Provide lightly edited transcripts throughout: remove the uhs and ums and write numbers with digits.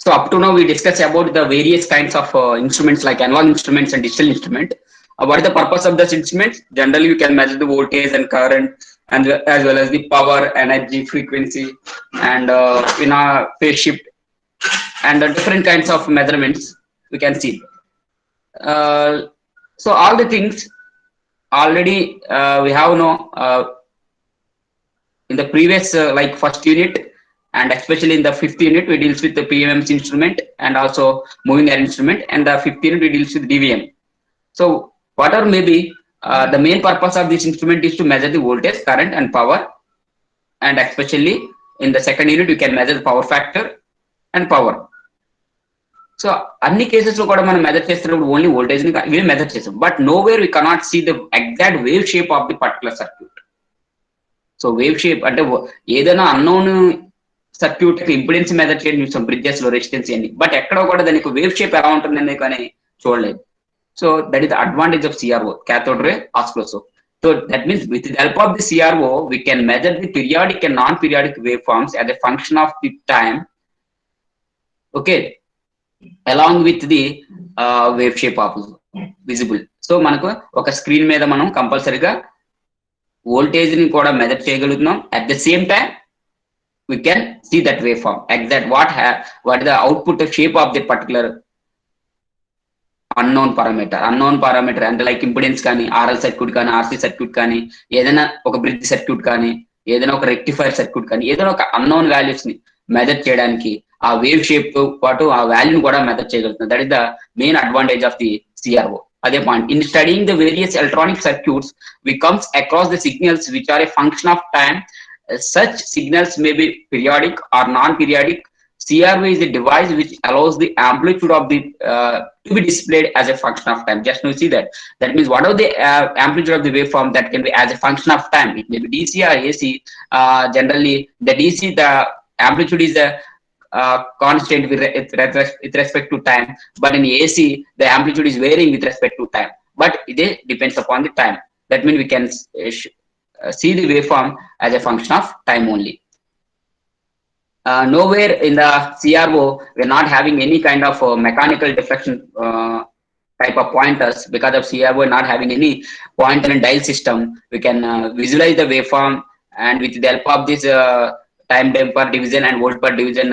So up to now we discussed about the various kinds of instruments like analog instruments and digital instrument. What is the purpose of this instrument? Generally, you can measure the voltage and current, and as well as the power, energy, frequency, and in a phase shift, and different kinds of measurements we can see. So all the things already we have no in the previous like first unit, and especially in the fifth unit we deals with the PMMC instrument and also moving air instrument, and the fifth unit we deals with DVM. So whatever may be, the main purpose of this instrument is to measure the voltage, current, and power, and especially in the second unit you can measure the power factor and power. So అన్ని cases లో కూడా మనం measure చేస్తున్నప్పుడు only voltage ని measure చేస్తాం, but nowhere we cannot see the exact wave shape of the particular circuit. So wave shape అంటే ఏదైనా unknown circuit impedance measure చేయడం చూస్తాం, బ్రిడ్జెస్ లో రెసిస్టెన్స్ అని, బట్ ఎక్కడో కూడా దానికి వేవ్ షేప్ ఎలా ఉంటుందని కానీ చూడలేదు. So that is the advantage of CRO, cathode ray oscilloscope. So that means with the help of the CRO we can measure the periodic and non-periodic waveforms as a function of the time, okay, along with the wave shape of visible. So మనకు ఒక screen మీద మనం కంపల్సరీగా voltage ని కూడా measure చేయగలుగుతున్నాం, at the same time we can see that waveform exact what is the output shape of that particular unknown parameter అంటే like impedance కానీ, ఆర్ఎల్ సర్క్యూట్ కానీ, ఆర్సీ సర్క్యూట్ కానీ, ఏదైనా ఒక బ్రిడ్జ్ సర్క్యూట్ కానీ, ఏదైనా ఒక రెక్టిఫైర్ సర్క్యూట్ కానీ, ఏదైనా ఒక అన్నోన్ వాల్యూస్ ని మెజర్ చేయడానికి ఆ వేవ్ షేప్ తో పాటు ఆ వాల్యూని కూడా మెజర్ చేయగలుగుతుంది. That is the main advantage of the CRO. అదే point, in studying the various electronic circuits we comes across the signals which are a function of time. Such signals may be periodic or non-periodic. CRO is a device which allows the amplitude of the to be displayed as a function of time. Just now see that. That means whatever the amplitude of the waveform that can be as a function of time. It may be DC or AC. Generally, the DC the amplitude is a constant with respect to time, but in AC the amplitude is varying with respect to time. But it depends upon the time. That means we can see the waveform as a function of time only. Nowhere in the CRO we are not having any kind of mechanical deflection type of pointers. Because of CRO not having any pointer and dial system, we can visualize the waveform, and with the help of this time per division and volt per division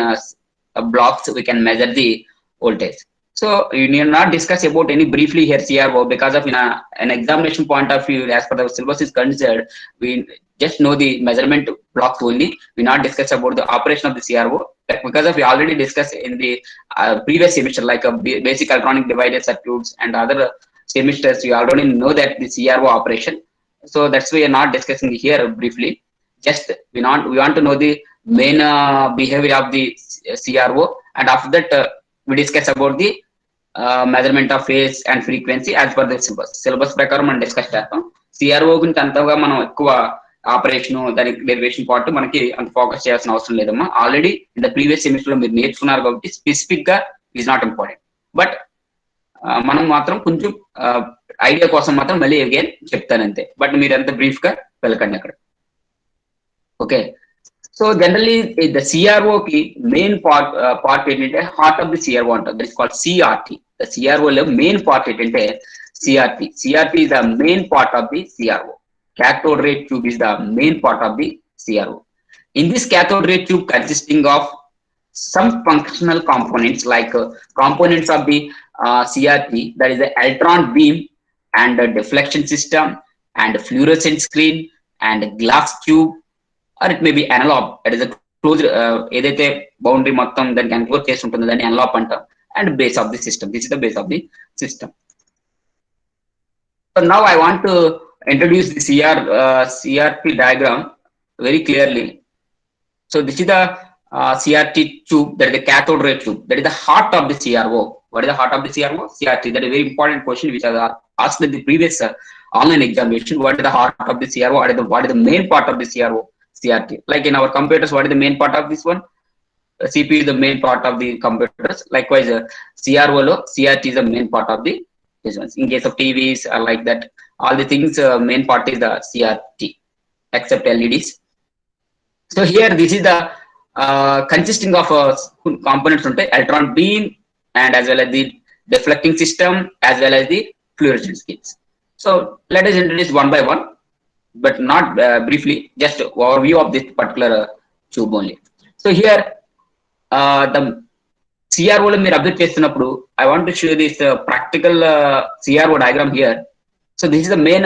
blocks we can measure the voltage. So you need not discuss about any briefly here CRO, because of an examination point of view, as per the syllabus is concerned, we just know the measurement blocks only. We not discuss about the operation of the CRO, because of we already discussed in the previous semester, like basic electronic divider circuits and other semesters. You already know that the CRO operation. So that's why we are not discussing here briefly. Just we want to know the main behavior of the CRO, and after that we discuss about the measurement of phase and frequency as per the syllabus ప్రకారం మనం discuss చేస్తాం. CRO గురించి అంతగా మనం ఎక్కువ operation దానికి derivation part మనకి అంత ఫోకస్ చేయాల్సిన అవసరం లేదమ్మా. Already in the previous semester లో మీరు నేర్చుకున్నారు కాబట్టి స్పెసిఫిక్ గా ఈజ్ నాట్ ఇంపార్టెంట్, బట్ మనం మాత్రం కొంచెం ఐడియా కోసం మాత్రం మళ్ళీ అగైన్ చెప్తానంతే, బట్ మీరు ఎంత బ్రీఫ్ గా వెళ్ళకండి అక్కడ. Okay, so generally the CRO కి మెయిన్ పార్ట్ ఏంటంటే హార్ట్ ఆఫ్ ది సిఆర్ఓ అంటారు. That is called CRT. The CRO లో మెయిన్ పార్ట్ ఏంటంటే CRT. CRT is the main part of the CRO. Cathode ray tube is the main part of the CRO. In this cathode ray tube consisting of some functional components like components of the CRT, that is the electron beam and the deflection system and fluorescent screen and glass tube, or it may be analog, that is a closed ఏదైతే boundary మొత్తం దానికి enclose చేసి ఉంటుందో దాన్ని analogue అంటాం, and base of the system. This is the base of the system. So now I want to introduce the CRT diagram very clearly. So this is the CRT tube, that is the cathode ray tube, that is the heart of the CRO. What is the heart of the CRO? CRT. That is a very important question which I asked in the previous online examination. What is the heart of the CRO? What is the main part of the CRO? CRT. Like in our computers, what is the main part of this one? CPU is the main part of the computers. Likewise, CRO lo CRT is the main part of the this ones. In case of TVs or like that, all the things main part is the CRT except LEDs. So here this is the consisting of components untai, electron beam and as well as the deflecting system as well as the fluorescent schemes. So let us introduce one by one, but not briefly, just overview of this particular tube only. So here the CRO lo meer observe chestunnappudu, I want to show this practical CRO diagram here. So this is the main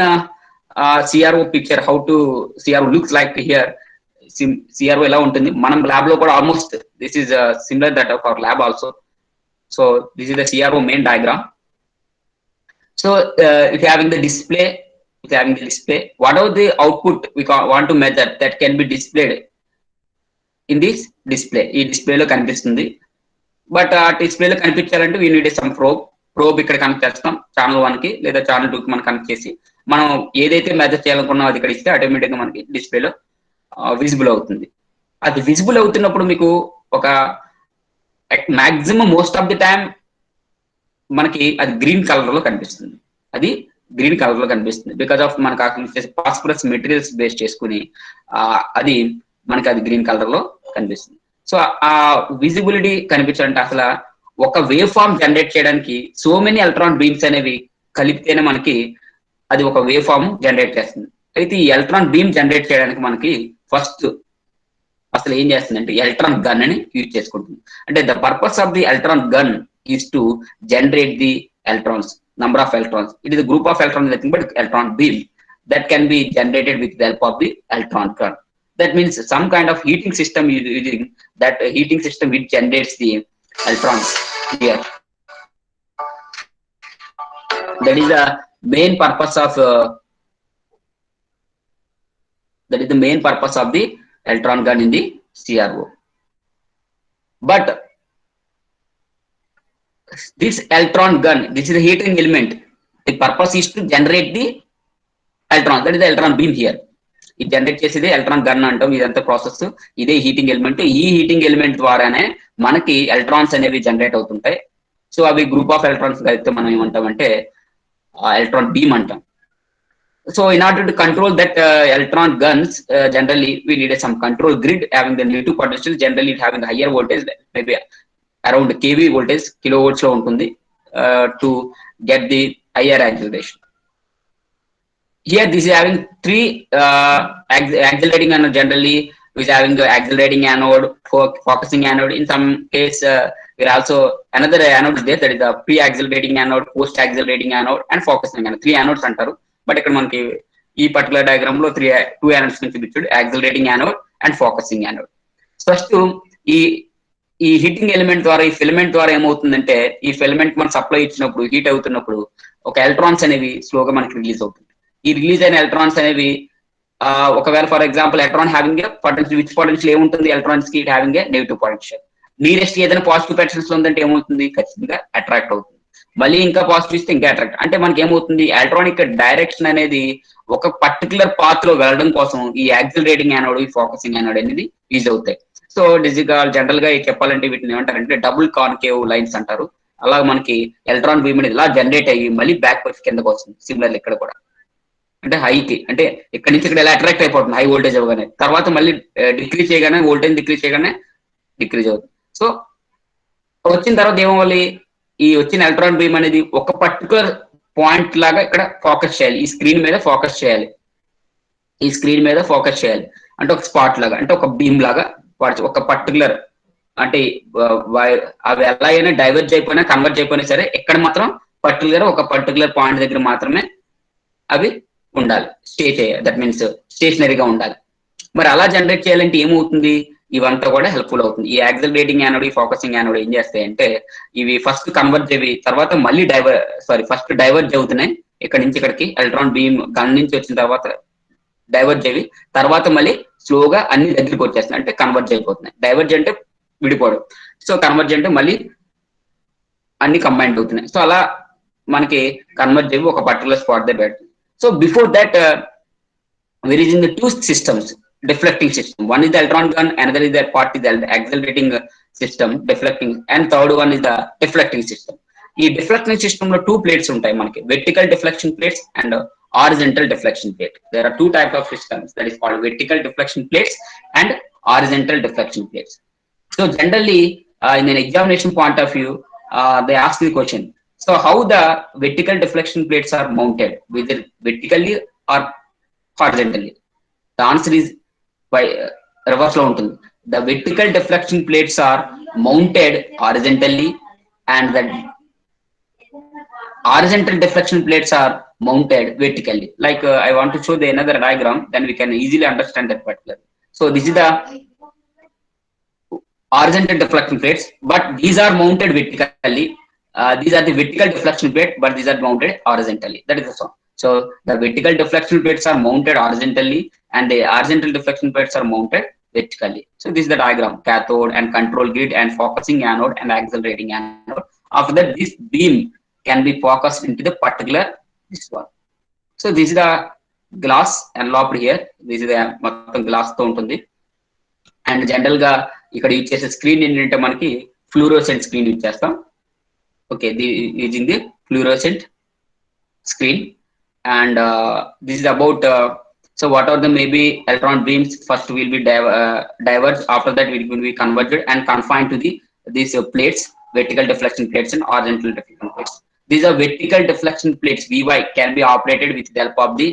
CRO picture, how to CRO looks like here. CRO ఎలా ఉంటుంది మనం lab లో కూడా almost this is similar that of our lab also. So this is the CRO main diagram. So if having the display, whatever the output we want to measure, that can be displayed in this display. ఈ display లో కనిపిస్తుంది. But ఆ display లో కనిపించాలంటే we need some probe ఇక్కడ connect చేస్తాం channel 1 కి లేదా channel 2 కి మనం కనెక్ట్ చేసి మనం ఏదైతే మెజర్ చేయాలనుకున్నాం అది ఇక్కడ ఇస్తే ఆటోమేటిక్ గా మనకి డిస్ప్లేలో విజిబుల్ అవుతుంది. అది విజిబుల్ అవుతున్నప్పుడు మీకు ఒక maximum most of the time మనకి అది గ్రీన్ కలర్ లో కనిపిస్తుంది. అది గ్రీన్ కలర్ లో కనిపిస్తుంది బికాస్ ఆఫ్ మనకు ఫాస్ఫరస్ మెటీరియల్స్ బేస్ చేసుకుని అది మనకి అది గ్రీన్ కలర్ లో కనిపిస్తుంది. సో ఆ విజిబిలిటీ కనిపించాలంటే అసలు ఒక వేవ్ ఫార్మ్ జనరేట్ చేయడానికి సో మెనీ ఎలక్ట్రాన్ బీమ్స్ అనేవి కలిపితేనే మనకి అది ఒక వేవ్ ఫార్మ్ జనరేట్ చేస్తుంది. అయితే ఈ ఎలక్ట్రాన్ బీమ్ జనరేట్ చేయడానికి మనకి ఫస్ట్ అసలు ఏం చేస్తుందంటే ఎలక్ట్రాన్ గన్ అని యూజ్ చేసుకుంటుంది. అంటే the purpose of the electron gun is to generate the electrons, number of electrons. It is a group of electrons, nothing but electron beam that can be generated with the help of the electron gun. That means some kind of heating system using that heating system which generates the electrons here. That is the main purpose of the electron gun in the CRO. But this electron gun, this is a heating element. The purpose is to generate the electrons. That is the electron beam here. It generates చేసేది electron gun అంటాం. ఇదంతా process, ఇదే heating element. ఈ heating element ద్వారానే మనకి electrons అనేవి generate అవుతుంటాయి. So అవి గ్రూప్ ఆఫ్ ఎలక్ట్రాన్స్ అయితే మనం ఏమంటామంటే ఎలక్ట్రాన్ బీమ్ అంటాం. So in order to control that electron guns, generally we need some control grid having the negative potential, generally having higher voltage, maybe around kV voltage, kilovolts lo untundi, to get the higher acceleration. Here this is having three accelerating anode. Generally we is having the accelerating anode, focusing anode. In some case we are also another anode is there, that is the pre-accelerating anode, post-accelerating anode and focusing anode. Three anodes antaru. But ఇక్కడ మనకి ఈ particular diagram లో two anodes చూపించాడు, accelerating anode and focusing anode. First ఈ heating element ద్వారా, ఈ filament ద్వారా ఏమవుతుందంటే, ఈ ఫిలమెంట్ మనం సప్లై ఇచ్చినప్పుడు హీట్ అవుతున్నప్పుడు ఒక ఎలక్ట్రాన్స్ అనేవి స్లోగా మనకి రిలీజ్ అవుతుంది. ఈ రిలీజ్ అయిన ఎలక్ట్రాన్స్ అనేవి ఒకవేళ for example electron having a potential, which potential ఏముంటుంది ఎలక్ట్రాన్స్ కి, having a negative potential. Nearest ఏదైనా పాజిటివ్ పొటెన్షియల్ ఉందంటే ఏమవుతుంది, ఖచ్చితంగా అట్రాక్ట్ అవుతుంది. మళ్ళీ ఇంకా పాజిటివ్ ఇస్తే ఇంకా అట్రాక్ట్. అంటే మనకి ఏమవుతుంది, ఎలక్ట్రానిక్ డైరెక్షన్ అనేది ఒక పర్టికులర్ పాత్ లో వెళ్ళడం కోసం ఈ యాక్సిలరేటింగ్ యానోడ్, ఈ ఫోకసింగ్ యానోడ్ అనేది యూజ్ అవుతాయి. సో డిజిటల్ జనరల్ గా చెప్పాలంటే వీటిని ఏమంటారంటే డబుల్ కాన్కేవ్ లైన్స్ అంటారు. అలా మనకి ఎలక్ట్రాన్ బీమ్ అనేది ఇలా జనరేట్ అయ్యి మళ్ళీ బ్యాక్ వచ్చి కిందకు వస్తుంది. సిమిలర్ ఇక్కడ కూడా అంటే హైకి, అంటే ఇక్కడ నుంచి ఇక్కడ ఎలా అట్రాక్ట్ అయిపోతుంది హై వోల్టేజ్ అవ్వగానే, తర్వాత మళ్ళీ డిక్రీజ్ చేయగానే వోల్టేజ్ డిక్రీజ్ చేయగానే డిక్రీజ్ అవుతుంది. సో వచ్చిన తర్వాత ఏమవ్వాలి, ఈ వచ్చిన ఎలక్ట్రాన్ బీమ్ అనేది ఒక పర్టికులర్ పాయింట్ లాగా ఇక్కడ ఫోకస్ చేయాలి, ఈ స్క్రీన్ మీద ఫోకస్ చేయాలి, ఈ స్క్రీన్ మీద ఫోకస్ చేయాలి. అంటే ఒక స్పాట్ లాగా, అంటే ఒక బీమ్ లాగా ఒక పర్టికులర్, అంటే అవి ఎలా అయినా డైవర్జ్ అయిపోయినా కన్వర్జ్ అయిపోయినా సరే ఇక్కడ మాత్రం పర్టికులర్ ఒక పర్టికులర్ పాయింట్ దగ్గర మాత్రమే అవి ఉండాలి, స్టే చేయాలి. దట్ మీన్స్ స్టేషనరీగా ఉండాలి. మరి అలా జనరేట్ చేయాలంటే ఏమవుతుంది, ఇవంతా కూడా హెల్ప్ఫుల్ అవుతుంది. ఈ యాక్సిలరేటింగ్ యానోడ్, ఈ ఫోకసింగ్ యానోడ్ ఏం చేస్తాయంటే ఇవి ఫస్ట్ కన్వర్జ్ అవి, తర్వాత మళ్ళీ ఫస్ట్ డైవర్జ్ అవుతున్నాయి ఇక్కడ నుంచి ఇక్కడికి. ఎలక్ట్రాన్ బీమ్ గన్ నుంచి వచ్చిన తర్వాత డైవర్జ్ అవి, తర్వాత మళ్ళీ స్లోగా అన్ని దగ్గరికి వచ్చేస్తున్నాయి, అంటే కన్వర్జ్ అయిపోతున్నాయి. డైవర్జ్ అంటే విడిపోవడం, సో కన్వర్జ్ అంటే మళ్ళీ అన్ని కంబైండ్ అవుతున్నాయి. సో అలా మనకి కన్వర్జ్ అవి ఒక పర్టికులర్ స్పాట్ దగ్గర పెడుతుంది. So before that we're using the two systems, deflecting system. One is the electron gun, another is the part is the accelerating system, deflecting, and third one is the deflecting system. ఈ deflecting system లో two plates ఉంటాయి మనకి, vertical deflection plates and horizontal deflection plate. There are two types of systems, that is called vertical deflection plates and horizontal deflection plates. So generally, in an examination point of view, they ask the question, so how the vertical deflection plates are mounted, whether vertically or horizontally? The answer is by reverse lo ఉంటుంది. The vertical deflection plates are mounted horizontally, and the horizontal deflection plates are mounted vertically. Like I want to show the another diagram, then we can easily understand that particular. So this is the horizontal deflection plates, but these are mounted vertically. These are the vertical deflection plate, but these are mounted horizontally. That is the song. So the vertical deflection plates are mounted horizontally, and the horizontal deflection plates are mounted vertically. So this is the diagram: cathode and control grid and focusing anode and accelerating anode. After that, this beam can be focused into the particular this one. So this is the glass enveloped here. This is the మొత్తం glass తో ఉంటుంది. And general గా ఇక్కడ use చేసే screen ఏంటంటే మనకి fluorescent screen use చేస్తాం. Okay, using the fluorescent screen, and this is about so what are the maybe electron beams first will be diverged, after that it will be converged and confined to these plates, vertical deflection plates and horizontal deflection plates. These are vertical deflection plates. Vy can be operated with the help of the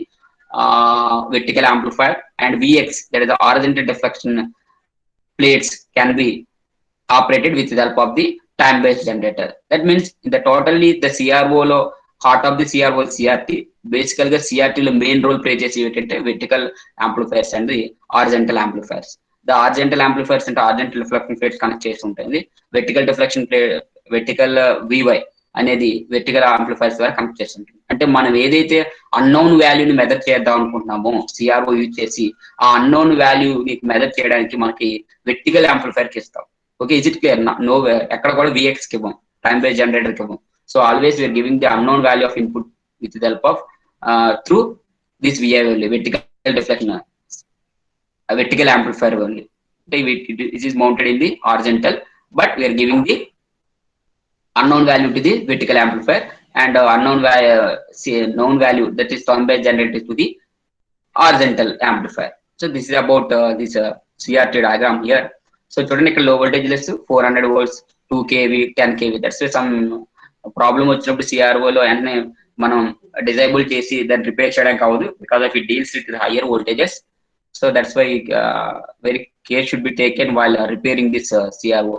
vertical amplifier, and Vx, that is the horizontal deflection plates, can be operated with the help of the time based generator. That means in the totally the CRO lo heart of the CRO CRT, basically CRT లో main role play చేసి ఏంటంటే vertical amplifiers and horizontal amplifiers. The horizontal amplifiers అంటే horizontal deflection plates connect చేసి ఉంటుంది. Vertical deflection plate, vertical VY అనేది vertical amplifiers ద్వారా connect చేసి ఉంటుంది. అంటే మనం ఏదైతే అన్నోన్ వాల్యూని మెజర్ చేద్దాం అనుకుంటున్నామో సిఆర్ఓ యూజ్ చేసి, ఆ అన్నోన్ వాల్యూని మెజర్ చేయడానికి మనకి వెర్టికల్ యాంప్లిఫైర్ కి ఇస్తాం. Okay, is it clear? No, ఎక్కడ కూడా విఎక్స్ కి ఇవ్వం, టైం బేస్ జనరేటర్ కి ఇవ్వం. So always we are giving the unknown value of input with the help of through this VI only, vertical deflection, vertical amplifier only. It is mounted in the horizontal, but we are giving the unknown value to the vertical amplifier, and known value, that is time base generated to the horizontal amplifier. So this is about this CRT diagram here. So చూడండి, ఇక్కడ low voltage less 400 volts, 2 kV, 10 kV. That's why some problem వచ్చినప్పుడు సిఆర్ఓలో వెంటనే మనం disable చేసి దాన్ని repair చేయడానికి అవ్వదు, because of it deals with higher voltages. So that's why very care should be taken while repairing this CRO.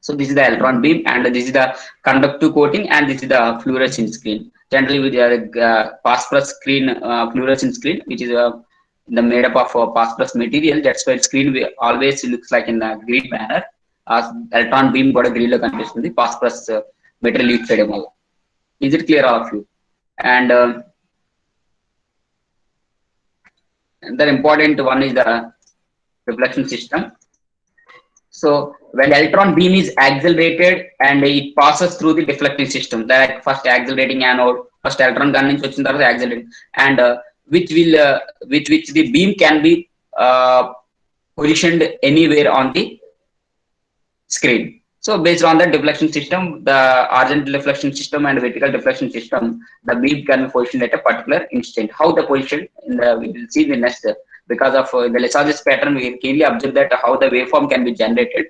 So this is the electron beam, and this is the conductive coating, and this is the fluorescent screen. Generally with the phosphorus screen, fluorescent screen, which is the made up of phosphorus material. That's why screen always looks like in the green manner. Electron beam కూడా green లో కనిపిస్తుంది, phosphorus material use చేయడం వల్ల. Is it clear all of you? And the important one is the reflection system. So when electron beam is accelerated and it passes through the deflecting system, that first accelerating anode, first electron gun నుంచి వచ్చిన తర్వాత accelerating, and which the beam can be positioned anywhere on the screen. So based on the deflection system, the horizontal deflection system and vertical deflection system, the beam can be positioned at a particular instant. How the position we will see in the next, because of the Lissajous pattern, we can clearly observe that how the waveform can be generated.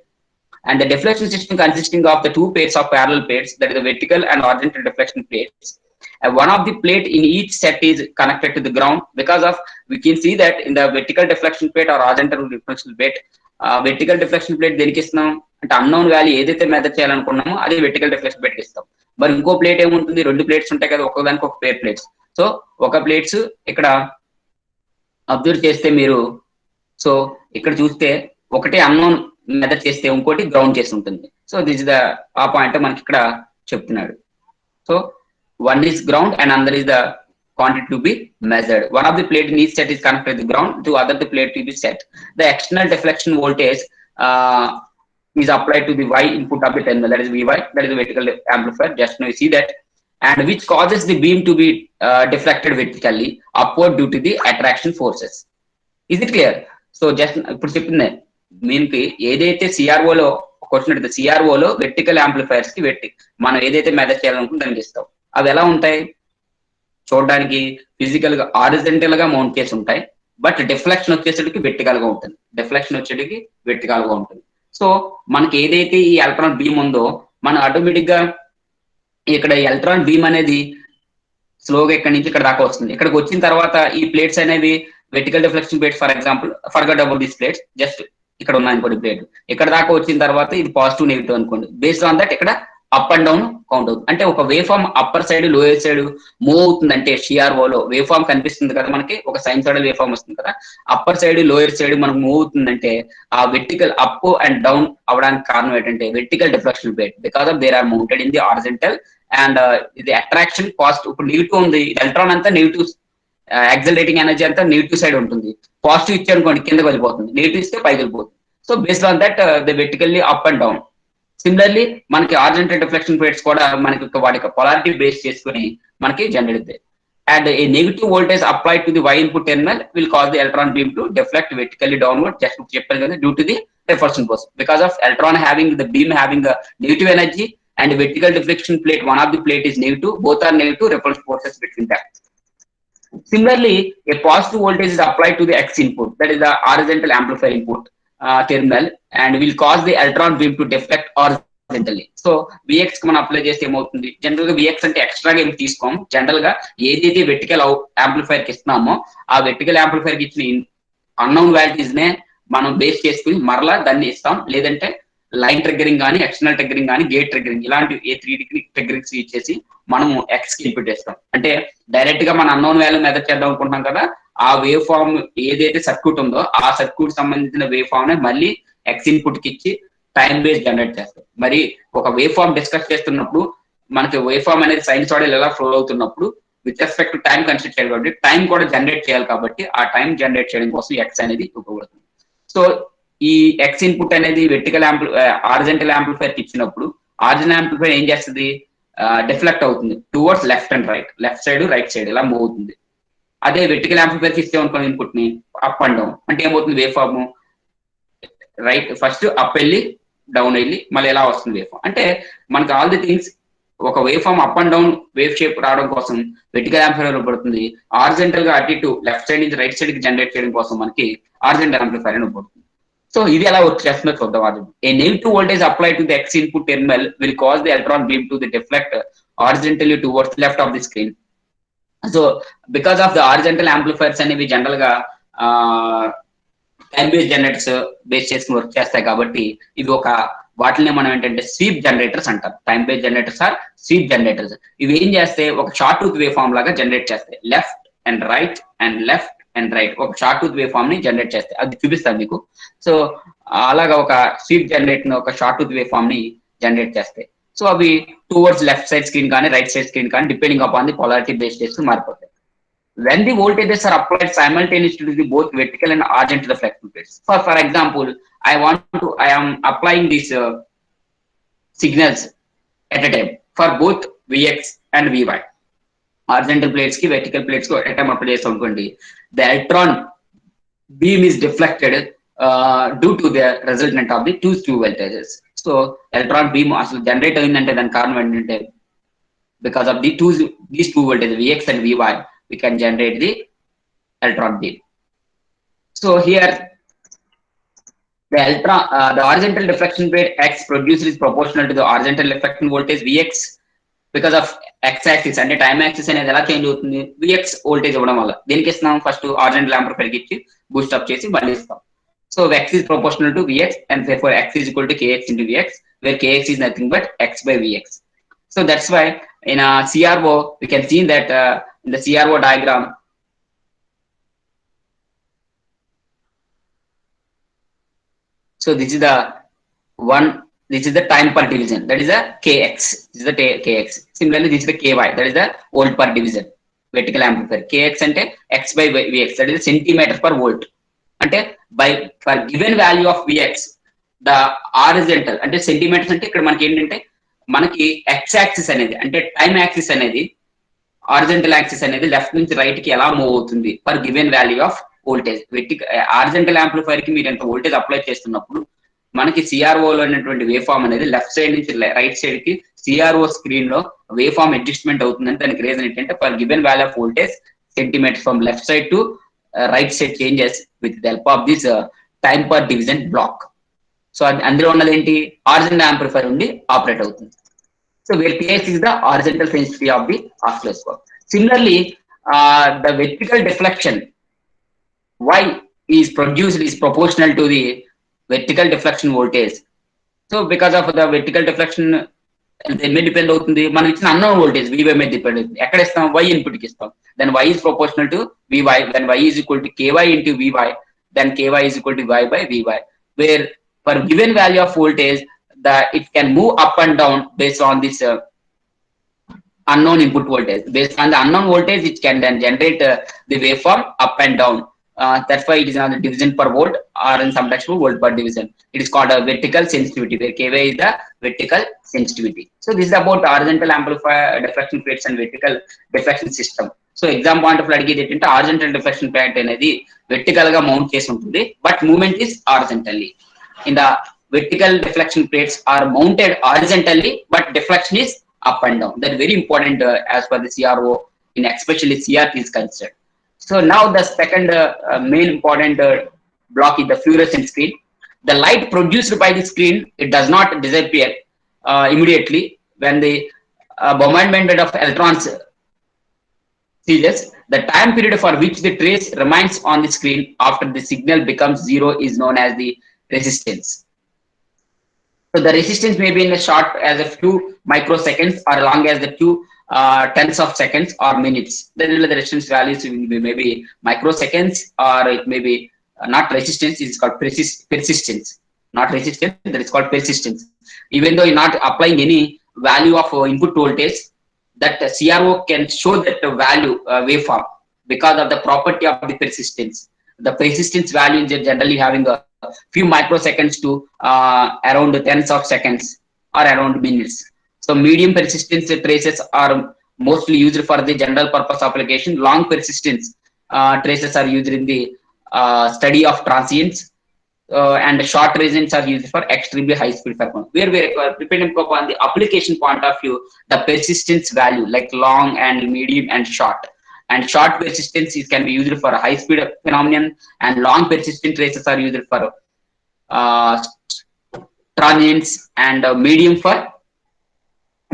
And the deflection system consisting of the two pairs of parallel plates, that is the vertical and horizontal deflection plates. And one of the plate in each set is connected to the ground. Because of, we can see that in the vertical deflection plate or horizontal deflection plate, vertical deflection plate దేనికి ఇస్తున్నాం అంటే unknown value ఏదైతే measure చేయాలనుకున్నామో అదే vertical deflection plate ఇస్తాం. మరి ఇంకో plate ఏముంటుంది, 2 plates ఉంటాయి కదా, ఒక్కొక్కదానికి ఒక పేర్ ప్లేట్స్. సో ఒక ప్లేట్స్ ఇక్కడ అబ్జర్వ్ చేస్తే మీరు, సో ఇక్కడ చూస్తే ఒకటి అన్నోన్ మెజర్ చేస్తే ఇంకోటి గ్రౌండ్ చేసి ఉంటుంది. సో దిస్ ఇస్ ద ఆ పాయింట్ మనకి ఇక్కడ చెప్తున్నాడు. So one is ground and another is the quantity to be measured. One of the plate in each set is connected to the ground, to other the plate to be set. The external deflection voltage is applied to the Y input of the terminal, that is Vy, that is the vertical amplifier. Just now you see that, and which causes the beam to be deflected vertically upward due to the attraction forces. Is it clear? So just ఇప్పుడు చెప్పింది మీన్కి ఏదైతే సిఆర్ఓలో question అడిగితే సిఆర్ఓలో vertical amplifiers కి మనం ఏదైతే measure చేయాలనుకుంటే దానికి ఇస్తాం. అవి ఎలా ఉంటాయి చూడడానికి? ఫిజికల్ గా హారిజంటల్ గా మౌంట్ చేసి ఉంటాయి, బట్ డిఫ్లెక్షన్ వచ్చేసరికి వెర్టికల్ గా ఉంటుంది. డిఫ్లెక్షన్ వచ్చేటికి వెర్టికల్ గా ఉంటుంది. సో మనకి ఏదైతే ఈ ఎలక్ట్రాన్ బీమ్ ఉందో మనం ఆటోమేటిక్ గా ఇక్కడ ఎలక్ట్రాన్ బీమ్ అనేది స్లోగా ఇక్కడ నుంచి ఇక్కడ దాకా వస్తుంది. ఇక్కడికి వచ్చిన తర్వాత ఈ ప్లేట్స్ అనేవి vertical deflection plates, for example forget about this plates, just ఇక్కడ ఉన్నాయి అనుకోండి ప్లేట్, ఇక్కడ దాకా వచ్చిన తర్వాత ఇది పాజిటివ్ నెగిటివ్ అనుకోండి. బేస్డ్ ఆన్ దట్ ఇక్కడ అప్ అండ్ డౌన్ కౌంట్ అవుతుంది. అంటే ఒక wave form upper side lower side move అవుతుంది అంటే CRO లో వేవ్ ఫామ్ కనిపిస్తుంది కదా మనకి, ఒక సైన్సాయిడల్ వేవ్ ఫామ్ వస్తుంది కదా, అప్పర్ సైడ్ లోయర్ సైడ్ మనకు మూవ్ అవుతుందంటే ఆ వెర్టికల్ అప్ అండ్ డౌన్ అవడానికి కారణం ఏంటంటే vertical deflection plate, because of there are mounted in the horizontal and ఇది అట్రాక్షన్ పాజిటివ్. ఇప్పుడు నెగిటివ్ ఉంది, ఎలక్ట్రాన్ అంతా నెగిటివ్, యాక్సిలరేటింగ్ ఎనర్జీ అంతా నెగిటివ్ సైడ్ ఉంటుంది. పాజిటివ్ ఇచ్చి అనుకోండి కిందకి వెళ్ళిపోతుంది, నెగిటివ్ ఇస్తే పైకి వెళ్ళిపోతుంది. So based on that the vertically up and down. Similarly మనకి హారిజంటల్ డిఫ్లెక్షన్ ప్లేట్స్ కూడా మనకి వాటి పొలారిటీ బేస్ చేసుకుని మనకి జనరేట్ అవుతాయి. And a negative voltage applied to the Y input terminal will cause the electron beam to deflect vertically downward. Just చెప్పాను కదా, due to the repulsion force, because of electron having the beam having negative energy and vertical deflection plate, one of the plate is negative, both are negative, repulsion forces between them. Similarly, a positive voltage is applied to the X input, that is the horizontal amplifier input terminal, and will cause the electron beam to deflect horizontally. So Vx కి మనం apply చేస్తే ఏమవుతుంది, general గా Vx అంటే ఎక్స్ట్రాగా ఏమి తీసుకోము, general గా ఏదైతే వెర్టికల్ యాంప్లిఫైర్ కి ఇస్తున్నామో ఆ వెర్టికల్ యాంప్లిఫైర్ కి ఇచ్చిన అన్నోన్ వాల్యూస్ నే మనం బేస్ చేసుకుని మరలా దాన్ని ఇస్తాం. లేదంటే లైన్ ట్రిగ్గరింగ్ కానీ, ఎక్స్టర్నల్ ట్రిగ్గరింగ్ కానీ, గేట్ ట్రిగ్గరింగ్, ఇలాంటి ఏ 3 డిగ్రీ ట్రిగ్గరింగ్స్ ఇచ్చేసి మనము ఎక్స్ కి ఇన్పుట్ చేస్తాం. అంటే డైరెక్ట్ గా మన అన్నోన్ వాల్యూ మెజర్ చేద్దాం అనుకుంటున్నాం కదా, ఆ వేవ్ ఫామ్ ఏదైతే సర్క్యూట్ ఉందో ఆ సర్క్యూట్ సంబంధించిన వేవ్ ఫామ్ నే మళ్ళీ ఎక్స్ ఇన్పుట్ కి ఇచ్చి టైం బేస్ జనరేట్ చేస్తాం. మరి ఒక వేవ్ ఫామ్ డిస్కస్ చేస్తున్నప్పుడు మనకి వేవ్ ఫామ్ అనేది సైనసాయిడల్ ఎలా ఫ్లో అవుతున్నప్పుడు with respect to time consider చేయాలి కాబట్టి టైం కూడా జనరేట్ చేయాలి కాబట్టి ఆ టైం జనరేట్ చేయడం కోసం ఎక్స్ అనేది ఉపయోగపడుతుంది. సో ఈ ఎక్స్ ఇన్పుట్ అనేది వెర్టికల్ హారిజంటల్ యాంప్లిఫైర్ కి ఇచ్చినప్పుడు హారిజంటల్ యాంప్లిఫైర్ ఏం చేస్తుంది, డిఫ్లెక్ట్ అవుతుంది towards left and right, left side right side ఇలా మూవ్ అవుతుంది. అదే వెర్టికల్ యాంప్లిఫైర్ కి ఇస్తే అనుకున్న ఇన్పుట్ ని అప్ అండ్ డౌన్ అంటే ఏమవుతుంది, wave form right first up వెళ్ళి డౌన్ వెళ్ళి మళ్ళీ ఎలా వస్తుంది వేవ్ ఫామ్. అంటే మనకి ఆల్ ది థింగ్స్ ఒక wave form up and down wave shape రావడం కోసం వెర్టికల్ యాంప్లిఫైర్ పడుతుంది. హారిజంటల్ గా అటు ఇటు లెఫ్ట్ సైడ్ నుంచి రైట్ సైడ్ కి జనరేట్ చేయడం కోసం మనకి హారిజంటల్ యాంప్లిఫైర్ అని పడుతుంది. సో ఇది ఎలా వర్క్ చేస్తుందో చూద్దాం. అది a negative voltage apply to the x input terminal will cause the electron beam to the deflect horizontally towards left of the screen. So because of the horizontal amplifiers అనేవి general గా time base generators base చేసుకుని work చేస్తాయి కాబట్టి ఇవి ఒక వాటిని మనం ఏంటంటే స్వీప్ జనరేటర్స్ అంటాం. Time base generators are sweep generators. ఇవి ఏం చేస్తే ఒక షార్ట్ టూత్ వేవ్ ఫామ్ లాగా జనరేట్ చేస్తాయి, left and right and left and right ఒక షార్ట్ టూత్ వేవ్ ఫామ్ ని జనరేట్ చేస్తాయి. అది చూపిస్తాను మీకు. సో అలాగా ఒక స్వీప్ జనరేట్ ఒక షార్ట్ టూత్ వేవ్ ఫామ్ ని జనరేట్ చేస్తాయి. సో అవి టువర్డ్స్ లెఫ్ట్ సైడ్ స్క్రీన్ కానీ రైట్ సైడ్ స్క్రీన్ కానీ depending upon the polarity base చేసుకుని మారిపోతాయి. When the voltages are applied simultaneously to the both vertical and horizontal deflection plates. For example, I am applying these signals at a time for both Vx and Vy. Horizontal plates ki vertical plates ko at a time apply chestam anukondi, the electron beam is deflected due to the resultant of the two voltages. So electron beam asalu generate ayindante dan karanam entante because of these two voltages Vx and Vy we can generate the electron beam. So here the horizontal deflection plate X produced is proportional to the horizontal deflection voltage Vx because of X axis and time axis అనేది ఎలా change అవుతుంది, Vx voltage ఇవ్వడం వల్ల. దీనికి ఇస్తున్నాం first horizontal amplifier కి ఇచ్చి Boost up చేసి మళ్ళీ ఇస్తాం. So X is proportional to Vx and therefore X is equal to Kx into Vx where Kx is nothing but X by Vx. So that's why in a CRO we can see that in the CRO diagram so this is the time per division, that is the Kx, this is the Kx. Similarly this is the Ky, that is the volt per division vertical amplifier. Kx ante X by Vx, that is centimeter per volt. అంటే by for given value of Vx the horizontal అంటే centimetres అంటే ఇక్కడ మనకి ఏంటంటే మనకి X axis అనేది అంటే time axis అనేది హారిజంటల్ యాక్సిస్ అనేది లెఫ్ట్ నుంచి రైట్ కి ఎలా మూవ్ అవుతుంది for given value of voltage. Horizontal amplifier కి మీరు ఎంత వోల్టేజ్ అప్లై చేస్తున్నప్పుడు మనకి CRO లో ఉన్నటువంటి వేవ్ ఫామ్ అనేది లెఫ్ట్ సైడ్ నుంచి రైట్ సైడ్ కి CRO స్క్రీన్ లో వేవ్ ఫామ్ అడ్జస్ట్మెంట్ అవుతుందని దానికి రీజన్ ఏంటంటే for given value of voltage centimeters from left side to right side changes with the help of this time per division block. So అందులో ఉన్నది ఏంటి, original amplifier ఉండి operate అవుతుంది. So where TX is the horizontal sensitivity of the oscilloscope. Similarly, the vertical deflection Y is produced is proportional to the vertical deflection voltage. So because of the vertical deflection, it may depend అవుతుంది, మనం ఇచ్చిన unknown voltage VY మీద depend అవుతుంది. ఎక్కడ ఇస్తాం, Y input కి ఇస్తాం. Then Y is proportional to VY. When Y is equal to KY into VY, then KY is equal to Y by VY. Where for given value of voltage, it can move up and down based on this unknown input voltage. Based on the unknown voltage, it can then generate the waveform up and down. That's why it is on the division per volt, or in some types of volt per division. It is called a vertical sensitivity, where KV is the vertical sensitivity. So this is about horizontal amplifier deflection plates and vertical deflection system. So exam point of అడిగేది ఏంటంటే horizontal deflection plate అనేది vertical గా mount చేసి ఉంటుంది, but movement is horizontally. In the vertical deflection plates are mounted horizontally, but deflection is up and down. That is very important as per the CRO, in especially CRT is considered. So now the second main important block is the fluorescent screen. The light produced by the screen, it does not disappear immediately when the bombardment of electrons ceases. The time period for which the trace remains on the screen after the signal becomes zero is known as the resistance. So the resistance may be in a short as a few microseconds or long as the few tens of seconds or minutes. Then the resistance values may be microseconds, or it may be not resistance, it's called persistence. Not resistance, that is called persistence. Even though you're not applying any value of input voltage, that CRO can show that value waveform because of the property of the persistence. The persistence value is generally having a few microseconds to around tens of seconds or around minutes. So medium persistence traces are mostly used for the general purpose application. Long persistence traces are used in the study of transients, and short resistance are used for extremely high speed performance. Where depending upon the application point of view, the persistence value like long and medium and short. And short persistence can be used for a high speed phenomenon, and long persistent traces are used for transients, and medium for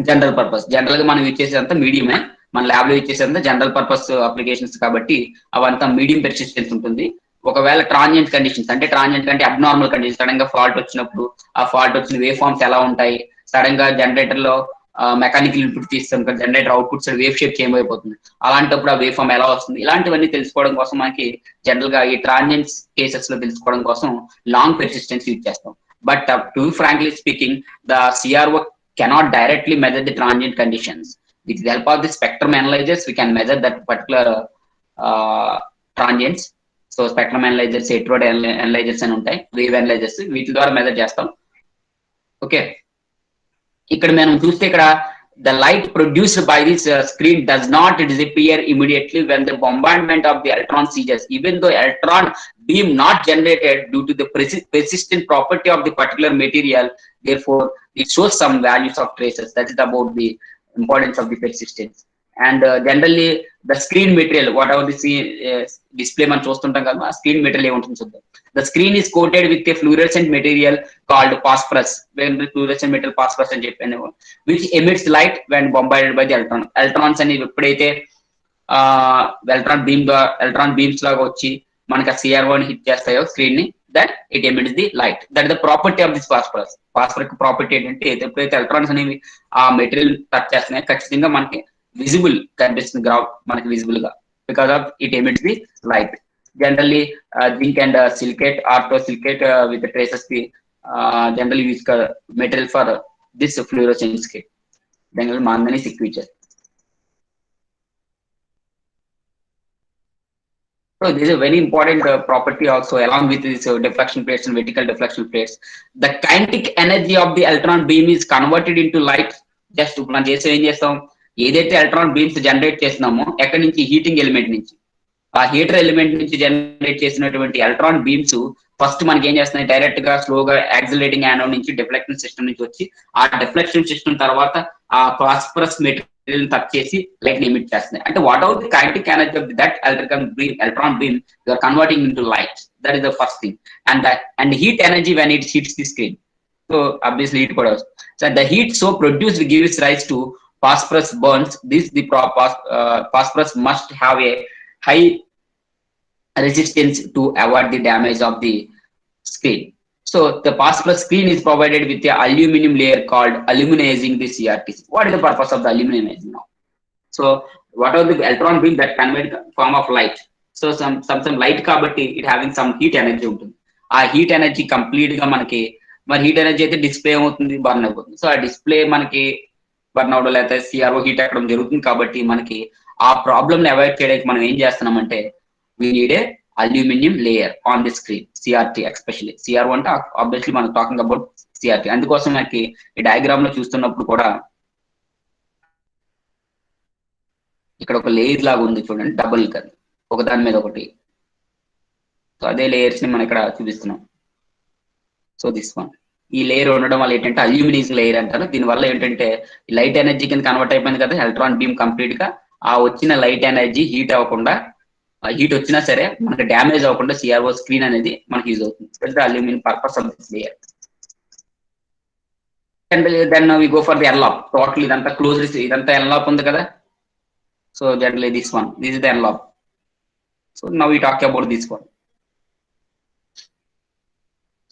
general purpose. General గా మనం use చేసేదంతా మీడియమే, మన lab లో use చేసేదంతా general purpose applications కాబట్టి అవంతా medium persistence ఉంటుంది. ఒకవేళ ట్రాన్సియంట్ కండిషన్స్ అంటే ట్రాన్సియంట్ అంటే అబ్నార్మల్ కండిషన్, సడన్ గా ఫాల్ట్ వచ్చినప్పుడు ఆ ఫాల్ట్ వచ్చిన వేవ్ ఫార్మ్స్ ఎలా ఉంటాయి, సడన్ గా జనరేటర్ లో మెకానికల్ ఇన్పుట్ తీస్తాం, generator output side wave shape change అయిపోతుంది, అలాంటప్పుడు ఆ వేవ్ ఫామ్ ఎలా వస్తుంది, ఇలాంటివన్నీ తెలుసుకోవడం కోసం మనకి జనరల్ గా ఈ ట్రాన్సియంట్ కేసెస్ లో తెలుసుకోవడం కోసం లాంగ్ పెర్సిస్టెన్స్ యూజ్ చేస్తాం. But to frankly speaking, the CRO cannot directly measure the transient conditions. With the help of the spectrum analyzers, we can measure that particular transients. So spectrum analyzers, electrode analyzers అని ఉంటాయి, wave analyzers, వీటి ద్వారా measure చేస్తాం. Okay, ఇక్కడ మనం చూస్తే ఇక్కడ the light produced by this screen does not disappear immediately when the bombardment of the electron ceases, even though electron beam not generated due to the persistent property of the particular material. Therefore it shows some values of traces. That is about the importance of the persistence. And generally the screen material, whatever the display man చూస్తుంటాం కదా, screen material ఏముంటుంది చూద్దాం. The screen is coated with a fluorescent material called phosphorus. When the fluorescent material phosphorus అని చెప్పాను, which emits light when bombarded by the electron. Electrons అనేవి ఎప్పుడైతే electron beams లాగా వచ్చి మనకి ఆ CRO ని హిట్ చేస్తాయో స్క్రీన్ ని, that it emits the light. That is the property of this phosphorus. Phosphoric property ఏంటంటే ఎప్పుడైతే ఎలక్ట్రాన్స్ అనేవి ఆ మెటీరియల్ టచ్ చేస్తున్నాయో ఖచ్చితంగా మనకి విజిబుల్ కనిపిస్తుంది, మనకి విజిబుల్ గా, because of it emits the light. Generally zinc and silicate, orthosilicate with the traces, generally use material for this fluorescent screen. Then manganese signature. So this is a very important property also, along with this deflection plates and vertical deflection plates. The kinetic energy of the electron beam is converted into light. Just మనం చేసే ఏం చేస్తాం, ఏదైతే electron beams generate చేస్తున్నామో ఎక్కడి నుంచి, heating element నుంచి, ఆ హీటర్ ఎలిమెంట్ నుంచి జనరేట్ చేసినటువంటి ఎలక్ట్రాన్ బీమ్స్ ఫస్ట్ మనకి ఏం చేస్తున్నాయి, డైరెక్ట్ గా స్లోగా యాక్సిలరేటింగ్ యానోడ్ నుంచి డిఫ్లెక్షన్ సిస్టమ్ నుంచి వచ్చి, ఆ డిఫ్లెక్షన్ సిస్టమ్ తర్వాత ఆ ఫాస్ఫరస్ మెటీరియల్ టచ్ చేసి లైట్ ఎమిట్ చేస్తున్నాయి. అంటే what are the kinetic energy of that electron beam you are converting into light. That is the first thing. And heat energy when it heats the screen. So obviously heat కూడా వస్తుంది. So the heat so produced gives rise to phosphorus burns. The phosphorus must have a high resistance to avoid the damage of the screen. So the phosphorus screen is provided with a aluminum layer called aluminizing the CRT. What is the purpose of the aluminizing now? So what are the electron beam that convert form of light? So some light kabatti it having some heat energy ఉంటుంది. ఆ heat energy complete గా మనకి మరి heat energy అయితే display అవుతుంది, burn అయిపోతుంది. So ఆ display మనకి బర్న్ అవడం లేకపోతే సిఆర్ఓ హీట్ ఎక్కడం జరుగుతుంది. కాబట్టి మనకి ఆ ప్రాబ్లమ్ ని అవాయిడ్ చేయడానికి మనం ఏం చేస్తున్నామంటే we need a aluminum layer on the screen, CRT especially. CRO అంటే ఆబ్వియస్లీ మనం టాకింగ్ అబౌట్ CRT. అందుకోసం మనకి ఈ డయాగ్రామ్ లో చూస్తున్నప్పుడు కూడా ఇక్కడ ఒక లేయర్ లాగా ఉంది చూడండి, డబుల్ కదా, ఒకదాని మీద ఒకటి. సో అదే లేయర్స్ ని మనం ఇక్కడ చూపిస్తున్నాం. సో దిస్ వన్, ఈ లేయర్ ఉండడం వల్ల ఏంటంటే అల్యూమినైజింగ్ లేయర్ అంటారు. దీనివల్ల ఏంటంటే లైట్ ఎనర్జీ కింద కన్వర్ట్ అయిపోయింది కదా ఎలక్ట్రాన్ బీమ్ కంప్లీట్ గా. ఆ వచ్చిన లైట్ ఎనర్జీ హీట్ అవ్వకుండా, హీట్ వచ్చినా సరే మనకి డ్యామేజ్ అవ్వకుండా సిఆర్ఓ స్క్రీన్ అనేది మనకి యూజ్ అవుతుంది. Aluminium purpose of this layer. Then we go for the envelope. Total ఇదంతా క్లోజ్, ఇదంతా ఎన్లాప్ ఉంది కదా. So generally this one, this is the envelope. So now we talk about this one.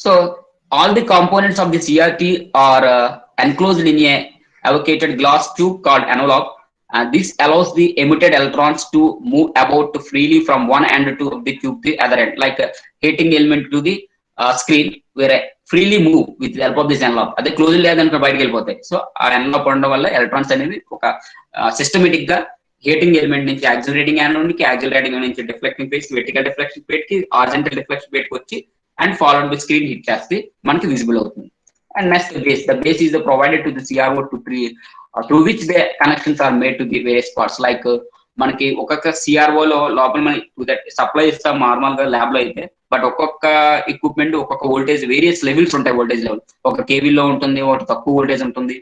So all the components of the CRT are enclosed in a avocated glass tube called envelope. This allows the emitted electrons to move about freely from one end to the tube to the other end, like a heating element to the screen, where freely move with the help of this envelope. Ade closed ledanka bayitiki velipothayi. So aa envelope undam valla electrons అనేవి ఒక systematic గా heating element నుంచి accelerating anode కి, accelerating నుంచి deflecting phase కి, vertical deflection plate కి, horizontal deflection plate కి వచ్చి and followed by screen hit చేస్తే మనకి విజిబుల్ అవుతుంది. And next the base is provided to the CRO through which the connections are made to the various parts. Like మనకి ఒక్కొక్క CRO లో లోపల మనకి సప్లై ఇస్తాం నార్మల్ గా ల్యాబ్ లో అయితే. బట్ ఒక్కొక్క ఎక్విప్మెంట్ ఒక్కొక్క వోల్టేజ్ వేరియస్ లెవెల్స్ ఉంటాయి. వోల్టేజ్ లెవెల్ ఒక కేవీ లో ఉంటుంది, ఒకటి తక్కువ వోల్టేజ్ ఉంటుంది,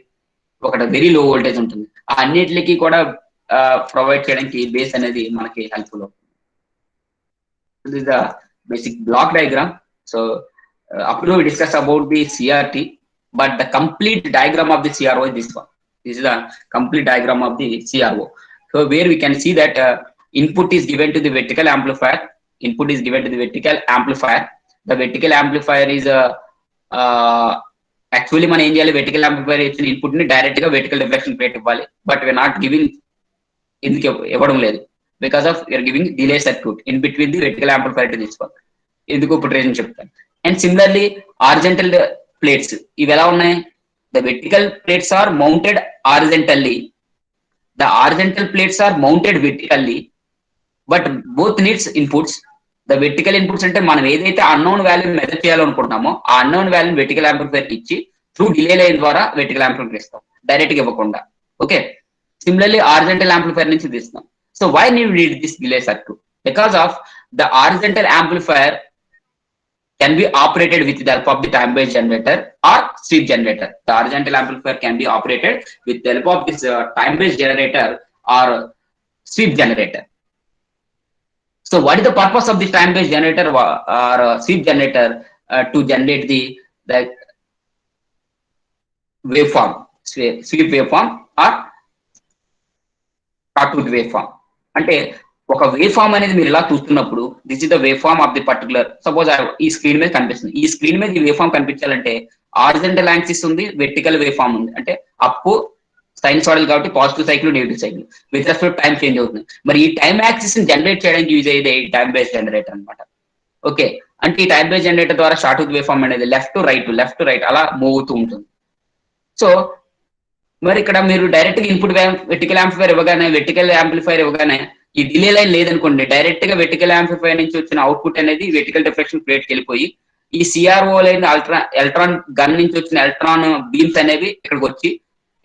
ఒకటి వెరీ లో వోల్టేజ్ ఉంటుంది. అన్నిటికి కూడా ప్రొవైడ్ చేయడానికి బేస్ అనేది మనకి హెల్ప్ఫుల్ అవుతుంది. This is the basic block diagram. So up to now we discussed about the CRT, but the complete diagram of the CRO is this one. This is the complete diagram of the CRO. So where we can see that input is given to the vertical amplifier. Input is given to the vertical amplifier. The vertical amplifier is actually మనం ఏం చేయాలి, vertical amplifier ఇచ్చిన input ని direct గా vertical deflection plate ఇవ్వాలి. But we are not giving, ఎందుకు ఇవ్వడం లేదు, because of we are giving delay circuit in between the vertical amplifier to this one. ఎందుకు ఇప్పుడు రీజన్ చెప్తాను. అండ్ సిమిలర్లీ హారిజంటల్ ప్లేట్స్ ఇవి ఎలా ఉన్నాయి, the vertical plates are mounted horizontally, the horizontal plates are mounted vertically, but both needs inputs. The vertical inputs అంటే మనం ఏదైతే unknown value measure చేయాలనుకుంటున్నామో ఆ అన్నోన్ వాల్యూ వెర్టికల్ యాంప్లిఫైర్ ఇచ్చి త్రూ డిలే లైన్ ద్వారా వెర్టికల్ యాంప్లిఫైర్ ఇస్తాం, direct గా ఇవ్వకుండా. ఓకే, సిమిలర్లీ హారిజంటల్ యాంప్లిఫైర్ నుంచి తీస్తాం. So why need this delay circuit? Because of the horizontal amplifier can be operated with the help of the time based generator or sweep generator. The horizontal amplifier can be operated with the help of this time based generator or sweep generator. So what is the purpose of this time based generator or sweep generator? To generate the waveform, sweep waveform or sawtooth waveform. అంటే ఒక wave form అనేది మీరు ఇలా చూస్తున్నప్పుడు this is the wave form of the particular, suppose ఈ screen మీద కనిపిస్తుంది. ఈ స్క్రీన్ మీద ఈ వేవ్ ఫామ్ కనిపించాలంటే హారిజంటల్ యాక్సిస్ ఉంది, వెర్టికల్ వేవ్ ఫామ్ ఉంది. అంటే అప్ సైనసాయిడల్ కాబట్టి positive cycle, negative cycle with respect time change అవుతుంది. మరి ఈ టైం యాక్సిస్ ని జనరేట్ చేయడానికి యూజ్ అయ్యేది టైం బేస్డ్ జనరేటర్ అనమాట. ఓకే, అంటే ఈ టైం బేస్డ్ జనరేటర్ ద్వారా షార్ట్ వేవ్ ఫామ్ అనేది లెఫ్ట్ టు రైట్ అలా మూవ్ అవుతూ ఉంటుంది. సో మరి ఇక్కడ మీరు డైరెక్ట్ గా ఇన్పుట్ వెర్టికల్ యాంప్లిఫైర్ ఇవ్వగానే ఈ డిలే లైన్ లేదనుకోండి, డైరెక్ట్ గా వెర్టికల్ యాంప్లిఫైర్ నుంచి వచ్చిన అవుట్పుట్ అనేది వెర్టికల్ డిఫ్లెక్షన్ ప్లేట్ కి వెళ్ళిపోయి ఈ సిఆర్ఓ లైన్ ఎలక్ట్రాన్ గన్ నుంచి వచ్చిన ఎలక్ట్రాన్ బీమ్స్ అనేవి ఇక్కడికి వచ్చి,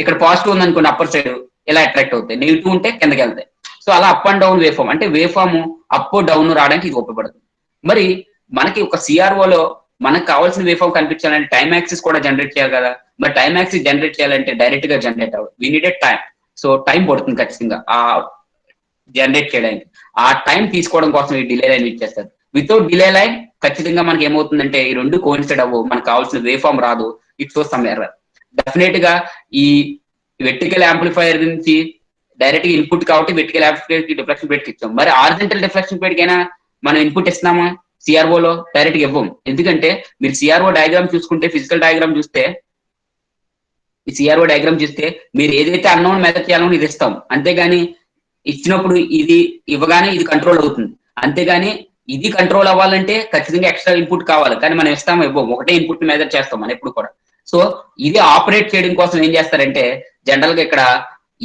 ఇక్కడ పాజిటివ్ ఉంది అనుకోండి అప్పర్ సైడ్ ఇలా అట్రాక్ట్ అవుతాయి, నెగిటివ్ ఉంటే కిందకి వెళ్తాయి. సో అలా up and down wave form, అంటే వేవ్ ఫామ్ అప్ డౌన్ రావడానికి ఇది ఉపయోగపడుతుంది. మరి మనకి ఒక సిఆర్ఓలో మనకు కావాల్సిన వేవ్ ఫామ్ కనిపించాలంటే టైం యాక్సిస్ కూడా జనరేట్ చేయాలి కదా. మరి టైం యాక్సిస్ జనరేట్ చేయాలంటే డైరెక్ట్ గా జనరేట్ అవ్వదు, we needed time. So time పడుతుంది ఖచ్చితంగా ఆ జనరేట్ చేయడానికి. ఆ టైం తీసుకోవడం కోసం ఈ డిలే లైన్ యూజ్ చేస్తారు. వితౌట్ డిలే లైన్ ఖచ్చితంగా మనకి ఏమవుతుందంటే ఈ రెండు కోయిన్సైడ్ అవ్వవు, మనకు కావాల్సిన వే ఫామ్ రాదు, it shows some error. Definite గా ఈ వెర్టికల్ యాంప్లిఫైయర్ నుంచి డైరెక్ట్ గా ఇన్పుట్ కాబట్టి వెర్టికల్ యాంప్లిఫైయర్ కి డిఫ్లెక్షన్ ప్లేట్ ఇచ్చాం. మరి హారిజాంటల్ డిఫ్లెక్షన్ ప్లేట్ కైనా మనం ఇన్పుట్ ఇస్తున్నామా? సిఆర్ఓ లో డైరెక్ట్ గా ఇవ్వం. ఎందుకంటే మీరు సిఆర్ఓ డయాగ్రామ్ చూసుకుంటే, ఫిజికల్ డయాగ్రామ్ చూస్తే, ఈ సిఆర్ఓ డయాగ్రామ్ చూస్తే మీరు ఏదైతే అన్నోన్ మెథడ్ చేయాలో ఇది ఇస్తాం, అంతేగాని ఇచ్చినప్పుడు ఇది ఇవ్వగానే ఇది కంట్రోల్ అవుతుంది. అంతేగాని ఇది కంట్రోల్ అవ్వాలంటే ఖచ్చితంగా ఎక్స్ట్రా ఇన్పుట్ కావాలి, కానీ మనం ఇస్తాం ఇవ్వం, ఒకటే ఇన్పుట్ మెథడ్ చేస్తాం మనం ఎప్పుడు కూడా. సో ఇది ఆపరేట్ చేయడం కోసం ఏం చేస్తారంటే జనరల్ గా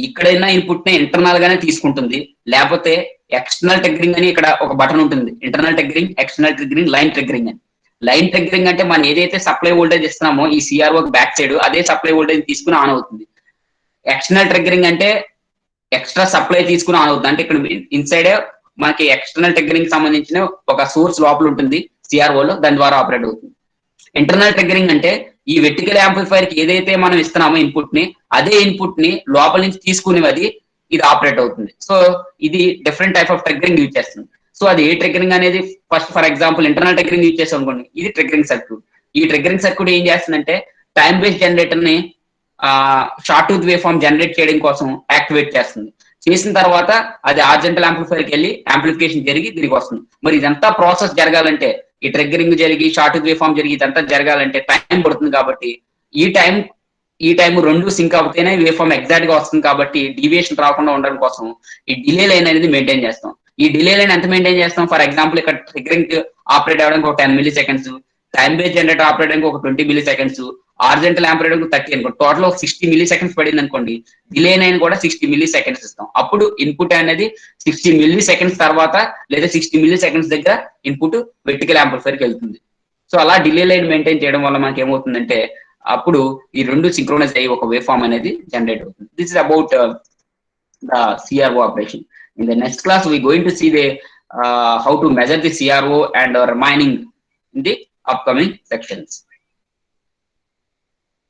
ఇక్కడైనా ఇన్పుట్ ని ఇంటర్నల్ గానే తీసుకుంటుంది, లేకపోతే ఎక్స్టర్నల్ ట్రిగ్గరింగ్ అని ఇక్కడ ఒక బటన్ ఉంటుంది, internal triggering, external triggering, line triggering అని. లైన్ ట్రిగ్గరింగ్ అంటే మనం ఏదైతే సప్లై వోల్టేజ్ ఇస్తున్నామో ఈ సిఆర్ఓ బ్యాక్ సైడ్ అదే సప్లై వోల్టేజ్ తీసుకుని ఆన్ అవుతుంది. ఎక్స్టర్నల్ ట్రిగ్గరింగ్ అంటే ఎక్స్ట్రా సప్లై తీసుకుని ఆన్ అవుతుంది, అంటే ఇక్కడ ఇన్సైడ్ మనకి ఎక్స్టర్నల్ ట్రిగ్గరింగ్ సంబంధించిన ఒక సోర్స్ లోపల ఉంటుంది సిఆర్ఓ లో, దాని ద్వారా ఆపరేట్ అవుతుంది. ఇంటర్నల్ ట్రిగ్గరింగ్ అంటే ఈ వెర్టికల్ యాంప్లిఫైర్ కి ఏదైతే మనం ఇస్తున్నామో ఇన్పుట్ ని, అదే ఇన్పుట్ ని లోపల నుంచి తీసుకునేది ఇది ఆపరేట్ అవుతుంది. సో ఇది different type of triggering use చేస్తుంది. సో అది ఏ ట్రిగ్గరింగ్ అనేది, first for example internal triggering use చేస్తాం అనుకోండి, ఇది ట్రిగ్గరింగ్ సర్క్యూట్. ఈ ట్రిగ్గరింగ్ సర్క్యూట్ ఏం చేస్తుందంటే టైం బేస్డ్ జనరేటర్ ని షార్ట్ టూత్ వే ఫామ్ జనరేట్ చేయడం కోసం యాక్టివేట్ చేస్తుంది. చేసిన తర్వాత అది హారిజాంటల్ యాంప్లిఫైర్ కి వెళ్ళి యాంప్లిఫికేషన్ జరిగి తిరిగి వస్తుంది. మరి ఇదంతా ప్రాసెస్ జరగాలంటే, ఈ ట్రిగ్గరింగ్ జరిగి షార్ట్ టూత్ వే ఫామ్ జరిగి ఇదంతా జరగాలంటే టైం పడుతుంది. కాబట్టి ఈ టైం రెండు సింక్ అవుతేనే వే ఫామ్ ఎగ్జాక్ట్ గా వస్తుంది. కాబట్టి డీవియేషన్ రాకుండా ఉండడం కోసం ఈ డిలే లైన్ అనేది మెయింటైన్ చేస్తాం. ఈ డిలే లైన్ ఎంత మెయింటైన్ చేస్తాం? ఫర్ ఎగ్జాంపుల్ ఇక్కడ ట్రిగ్గరింగ్ ఆపరేట్ అవ్వడానికి ఒక 10 milli seconds, time based generator operate అవ్వడానికి ఒక 20 మిల్లీ సెకండ్స్, హారిజాంటల్ యాంప్లిఫైర్ 30 అనుకోండి, టోటల్ 60 మిల్లీ సెకండ్స్ పడింది అనుకోండి. డిలే లైన్ కూడా 60 మిల్లీ సెకండ్స్ ఇస్తాం. అప్పుడు ఇన్పుట్ అనేది 60 మిల్లీ సెకండ్స్ తర్వాత లేదా 60 మిల్లీ సెకండ్స్ దగ్గర ఇన్పుట్ వెర్టికల్ యాంప్లిఫైర్ కి వెళ్తుంది. సో అలా డిలే లైన్ మెయింటైన్ చేయడం వల్ల మనకి ఏమవుతుందంటే అప్పుడు ఈ రెండు సింక్రోనైజ్ అయ్యి ఒక వే ఫామ్ అనేది జనరేట్ అవుతుంది. This is about the CRO operation. In the next class, we are going to see the how to measure the CRO and remaining in the upcoming sections.